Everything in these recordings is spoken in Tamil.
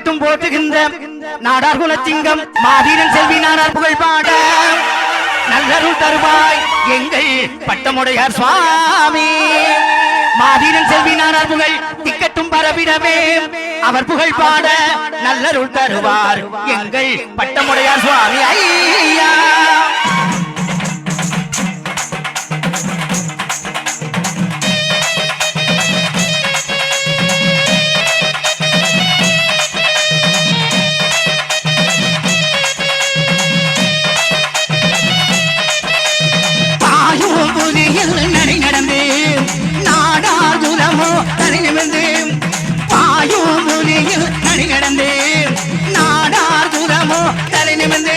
திக்கட்டும் போட்டுகின்ற நாடார் குலத்திங்கம் மாவீரன் செல்வி நாடார் புகழ் பாட நல்லருள் தருவாய் எங்கள் பட்டமுடையார் சுவாமி. மாவீரன் செல்வி நாடார் புகழ் திக்கட்டும் பரவிடவே அவர் புகழ் பாட நல்லருள் தருவார் எங்கள் பட்டமுடையார் சுவாமி. ஐயா நடை நடந்து நாடார் குலமோ தலை நிமிர்ந்து பாயும் புலியில் நடை நடந்து நாடார் குலமோ தலை நிமிர்ந்து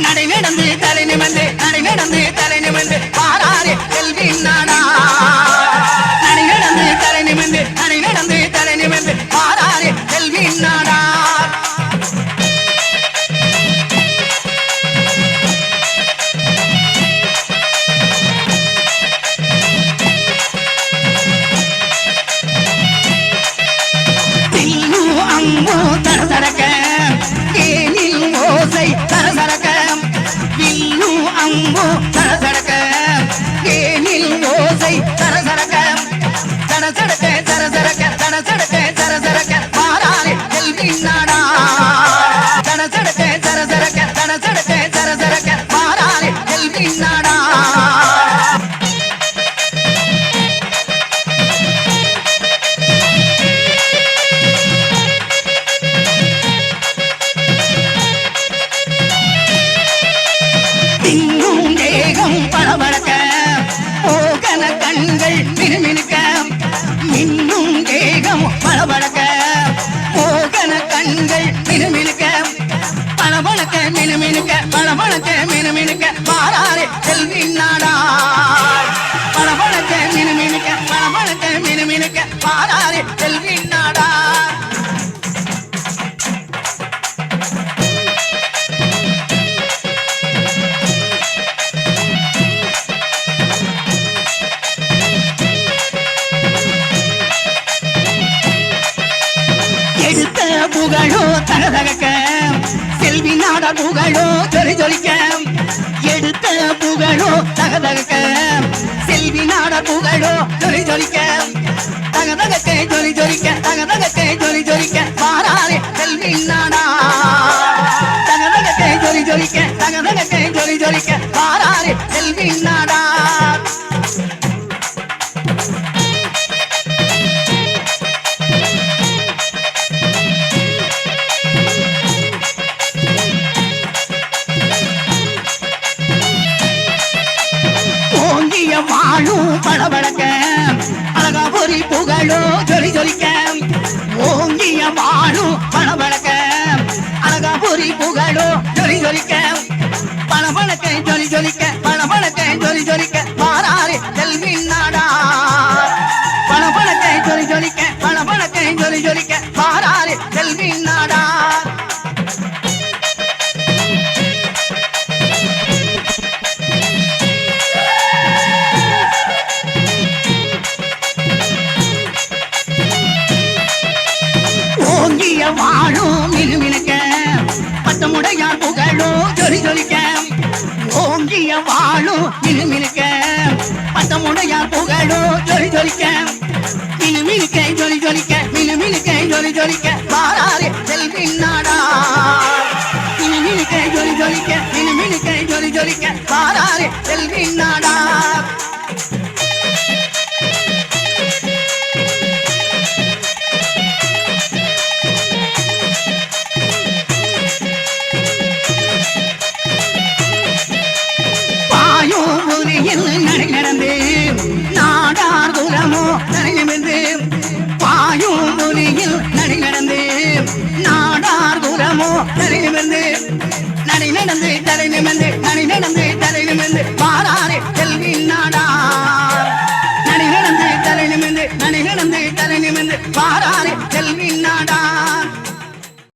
நடை நடந்து தலை நிமிர்ந்து நடை நடந்து தலை நிமிர்ந்து பாராரே செல்வி நாடா நடை நடந்து தலை நிமிர்ந்து நடை நடந்து தலை நிமிர்ந்து பாராரே செல்வி நாடா. தரசரக்க ஏனில் ஓசை தரசரக்க வில்லு அம்பு தரசரக்க ஏனில் ஓசை தரசரக்க தரசரக்க தரசரக்க தரசரக்க தரசரக்க பாராரே செல்வி நாடா தரசரக்க தரசரக்க தரசரக்க தரசரக்க பாராரே செல்வி நாடா. பளபளக்க போகன கண்கள் மினுமினுக்க மின்னும் தேகம் பளபளக்க போகன கண்கள் மினுமினுக்க பளபளக்க மினுமினுக்க பளபளக்க மினுமினுக்க பாராரே செல்வி நாடா பளபளக்க மினுமினுக்க பளபளக்க மினுமினுக்க பாராரே செல்வி நாடா. புகழோ தகதகக்க செல்வி நாடார் புகழோ ஜொலி ஜொலிக்க எடுத்த புகழோ தகதகக்க செல்வி நாடார் புகழோ ஜொலி ஜொலிக்க தகதகக்க ஜொலி ஜொலிக்க தகதகக்க ஜொலி ஜொலிக்க பாராரே செல்வி நாடா தகதகக்க ஜொலி ஜொலிக்க தகதகக்க ஜொலி ஜொலிக்க பாராரே செல்வி நாடா. வாழும் பளபளக்க அழகாபுரி புகழோ ஜொலி ஜொலிக்க ஓங்கிய வாழும் பளபளக்க அழகாபுரி புகழோ ஜொலி ஜொலிக்க பளபளக்க ஜொலி ஜொலிக்க பளபளக்க ஜொலி ஜொலிக்க பாராரே செல்வி நாடா பளபளக்க ஜொலி ஜொலிக்க பளபளக்க ஜொலி ஜொலிக்க பாராரே செல்வி நாடா. வாழும் மினுமினுக்க பட்டமுடையார் புகழோ ஜொலி ஜொலிக்க ஓங்கிய வாழும் மினுமினுக்க பட்டமுடையார் புகழோ ஜொலி ஜொலிக்க மினுமினுக்க ஜொலி ஜொலிக்க மினுமினுக்க ஜொலி ஜொலிக்க பாராரே செல்வி நாடா மினுமினுக்க ஜொலி ஜொலிக்க மினுமினுக்க ஜொலி ஜொலிக்க பாராரே செல்வி நாடா. நடை நடந்து நாடார் குலமோ தலை நிமிர்ந்து பாயும் புலியில் நடை நடந்து நாடார் குலமோ தலை நிமிர்ந்து நடை நடந்து தலை நிமிர்ந்து